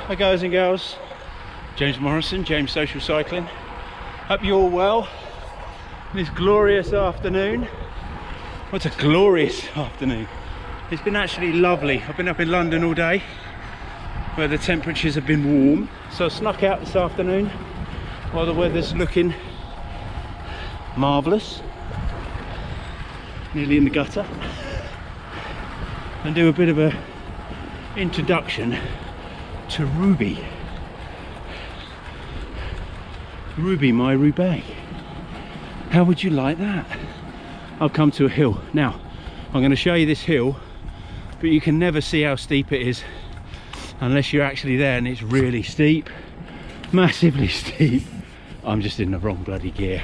Hi guys and girls, James Morrison, James Social Cycling. Hope you're all well this glorious afternoon. What a glorious afternoon. It's been actually lovely. I've been up in London all day where the temperatures have been warm, so I snuck out this afternoon while the weather's looking marvellous, nearly in the gutter, and do a bit of a introduction to RWBY. RWBY, my Roubaix. How would you like that? I've come to a hill. Now, I'm going to show you this hill, but you can never see how steep it is unless you're actually there, and it's really steep, massively steep. I'm just in the wrong bloody gear.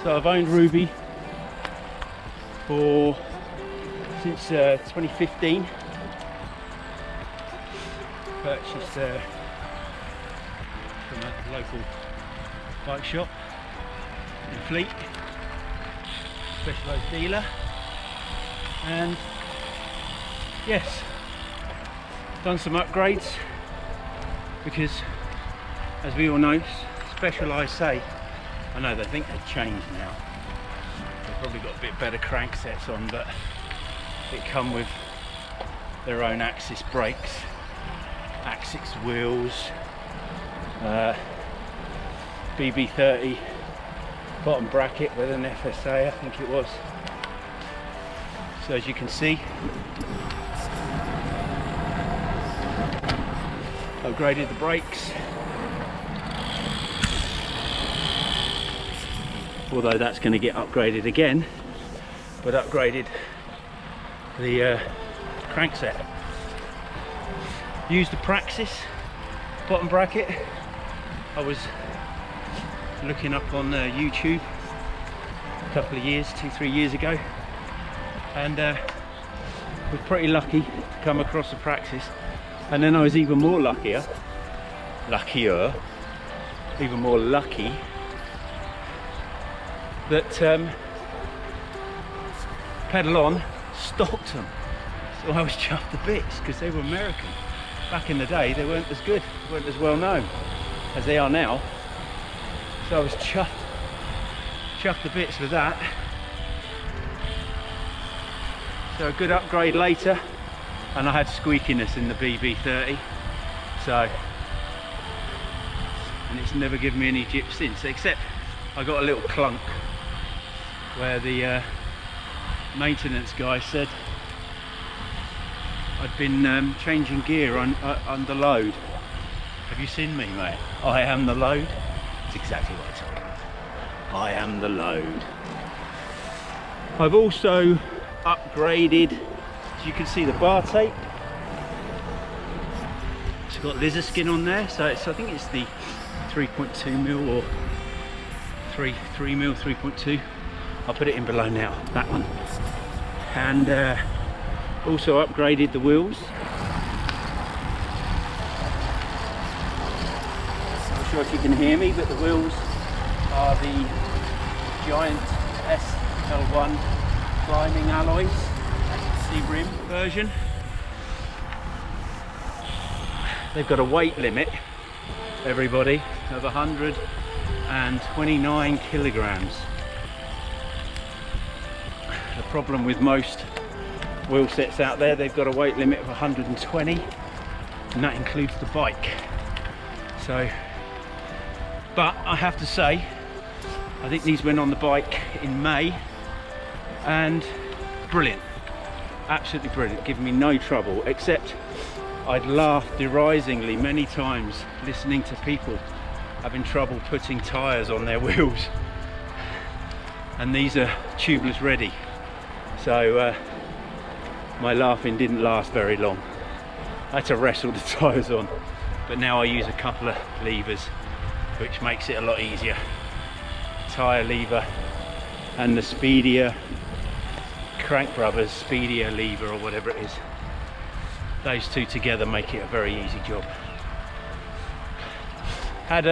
So I've owned RWBY since 2015. Purchased from a local bike shop in Fleet, specialised dealer, and yes, done some upgrades because, as we all know, Specialized say, I know they think they've changed now. They've probably got a bit better crank sets on, but it come with their own Axis brakes, Axis wheels, BB30 bottom bracket with an FSA, I think it was. So as you can see, upgraded the brakes. Although that's going to get upgraded again, but upgraded the crankset. Used the Praxis bottom bracket. I was looking up on YouTube a couple of years, 2-3 years ago, and was pretty lucky to come across the Praxis, and then I was even more luckier, even more lucky that Pedal On stocked them. So I was chuffed to bits because they were American. Back in the day they weren't as good, weren't as well known as they are now. So I was chuffed to bits with that. So a good upgrade later, and I had squeakiness in the BB30. So, and it's never given me any jip since, except I got a little clunk where the maintenance guy said I'd been changing gear under load. Have you seen me, mate? I am the load. That's exactly what I told him. I am the load. I've also upgraded, as you can see, the bar tape. It's got lizard skin on there, so I think it's the 3.2mm or 3mm, 3.2. I'll put it in below now, that one. And also upgraded the wheels. I'm not sure if you can hear me, but the wheels are the Giant SL1 climbing alloys, C-rim version. They've got a weight limit, everybody, of 129 kilograms. the problem with most wheel sets out there, they've got a weight limit of 120, and that includes the bike. So, but I have to say, I think these went on the bike in May, and brilliant, absolutely brilliant, giving me no trouble, except I'd laughed derisingly many times listening to people having trouble putting tyres on their wheels, and these are tubeless ready, so my laughing didn't last very long. I had to wrestle the tyres on, but now I use a couple of levers, which makes it a lot easier. Tyre lever and the Speedier Crank Brothers Speedier lever, or whatever it is. Those two together make it a very easy job. Had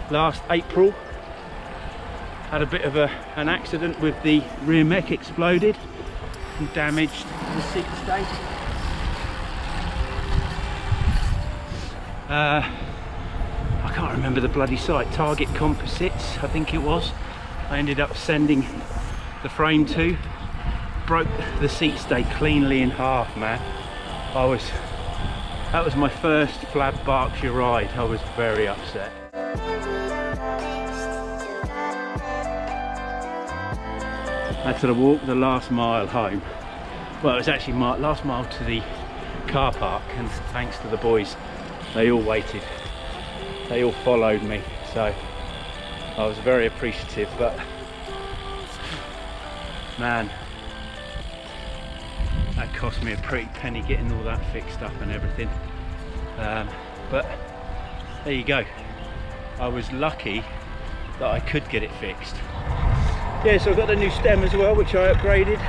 last April had a bit of an accident with the rear mech, exploded and damaged the seat stay. I can't remember the bloody site, Target Composites I think it was. I ended up sending the frame to, broke the seat stay cleanly in half, man. That was my first FLAB Berkshire ride. I was very upset. I had to walk the last mile home. Well, it was actually my last mile to the car park, and thanks to the boys, they all waited. They all followed me, so I was very appreciative, but man, that cost me a pretty penny getting all that fixed up and everything. But there you go. I was lucky that I could get it fixed. Yeah, so I've got the new stem as well, which I upgraded,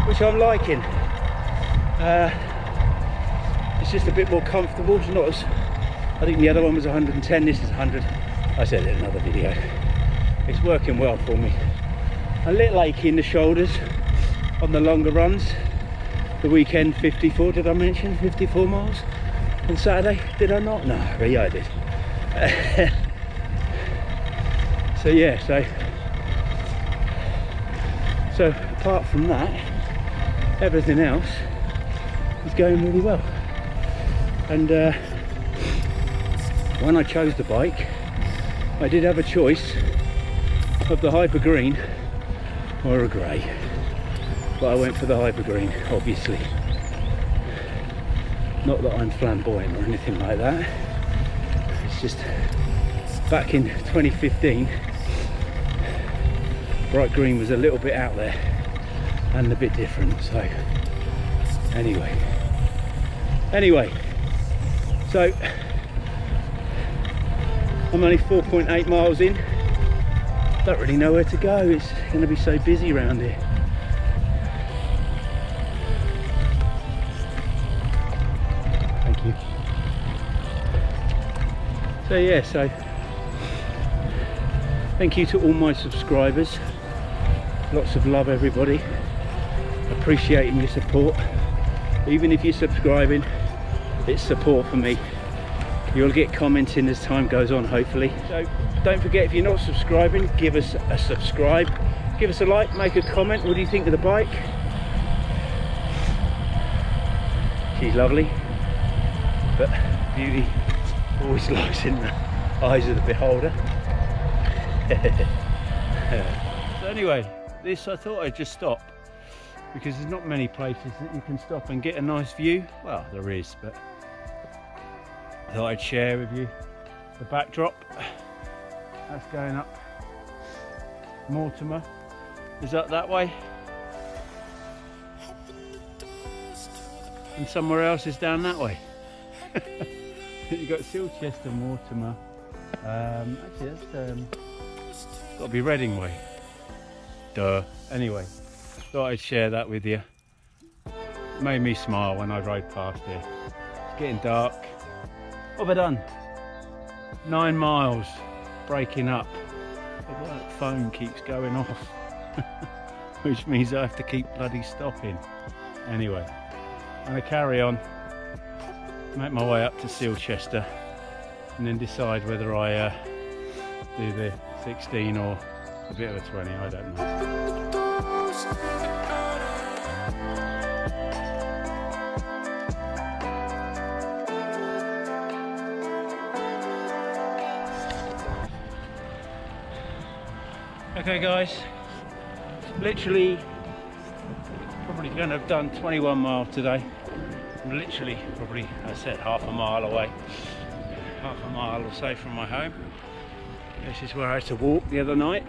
which I'm liking. It's just a bit more comfortable. It's not as, I think the other one was 110, this is 100. I said it in another video. It's working well for me. A little achy in the shoulders on the longer runs. The weekend 54, did I mention 54 miles on Saturday? Did I not? No, yeah I did. So yeah, so apart from that, everything else is going really well. And when I chose the bike, I did have a choice of the hyper green or a grey, but I went for the hyper green, obviously. Not that I'm flamboyant or anything like that, it's just back in 2015 bright green was a little bit out there and a bit different. So anyway, so I'm only 4.8 miles in. Don't really know where to go, it's going to be so busy around here. Thank you. So yeah, so thank you to all my subscribers. Lots of love, everybody. Appreciating your support. Even if you're subscribing, it's support for me. You'll get commenting as time goes on, hopefully. So don't forget, if you're not subscribing, give us a subscribe, give us a like, make a comment. What do you think of the bike? She's lovely, but beauty always lies in the eyes of the beholder. So anyway, this I thought I'd just stop, because there's not many places that you can stop and get a nice view. Well, there is, but I thought I'd share with you the backdrop. That's going up Mortimer, is up that way, and somewhere else is down that way. You've got Silchester, Mortimer, actually that's got to be Reading way. Duh. Anyway, thought I'd share that with you. It made me smile when I rode past here. It's getting dark. What have I done? 9 miles, breaking up. The work phone keeps going off, which means I have to keep bloody stopping. Anyway, I'm going to carry on, make my way up to Silchester, and then decide whether I do the 16 or a bit of a 20, I don't know. Okay guys, literally probably going to have done 21 miles today. I'm literally probably, as I said, half a mile away, half a mile or so from my home. This is where I had to walk the other night.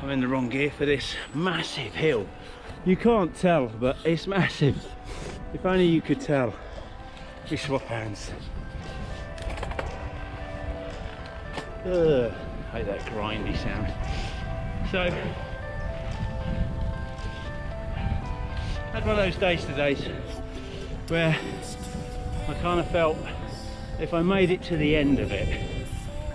I'm in the wrong gear for this massive hill. You can't tell, but it's massive. If only you could tell. We swap hands. Ugh, I hate that grindy sound. So, I had one of those days today where I kind of felt if I made it to the end of it,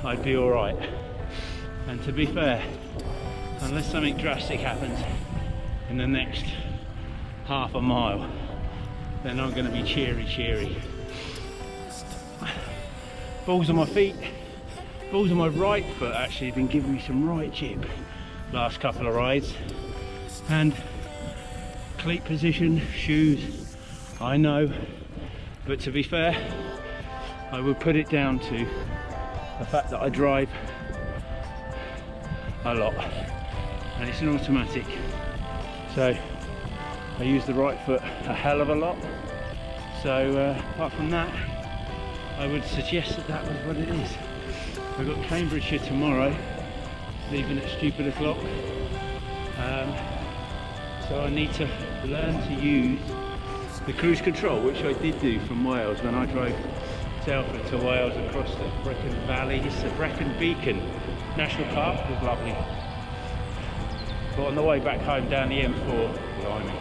I'd be alright. And to be fair, unless something drastic happens in the next half a mile, then I'm going to be cheery. Balls on my feet, balls on my right foot actually have been giving me some right jib last couple of rides. And cleat position, shoes, I know, but to be fair, I would put it down to the fact that I drive a lot and it's an automatic, so I use the right foot a hell of a lot. So apart from that, I would suggest that that was what it is. I've got Cambridgeshire tomorrow, leaving at stupid o'clock, so I need to learn to use the cruise control, which I did do from Wales when I drove Telford to Wales across the Brecon Valley. It's the Brecon Beacon National Park, it was lovely. But on the way back home down the M4, blimey,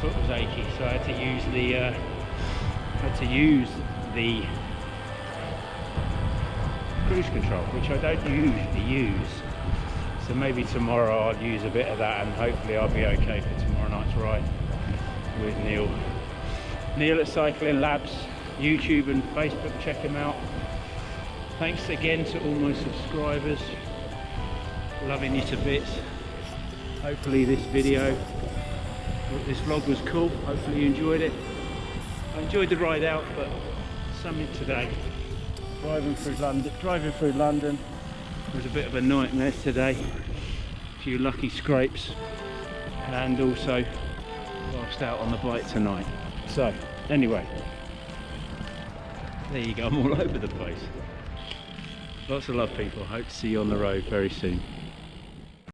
foot was achy, so I had to use the cruise control, which I don't usually use. So maybe tomorrow I'll use a bit of that and hopefully I'll be okay for tomorrow night's ride with Neil. Neil at Cycling Labs, YouTube and Facebook, check him out. Thanks again to all my subscribers, loving you to bits. Hopefully this video, this vlog was cool, hopefully you enjoyed it. I enjoyed the ride out, but something today. Driving through London was a bit of a nightmare today. A few lucky scrapes, and also lost out on the bike tonight. So anyway, there you go, I'm all over the place. Lots of love people, hope to see you on the road very soon.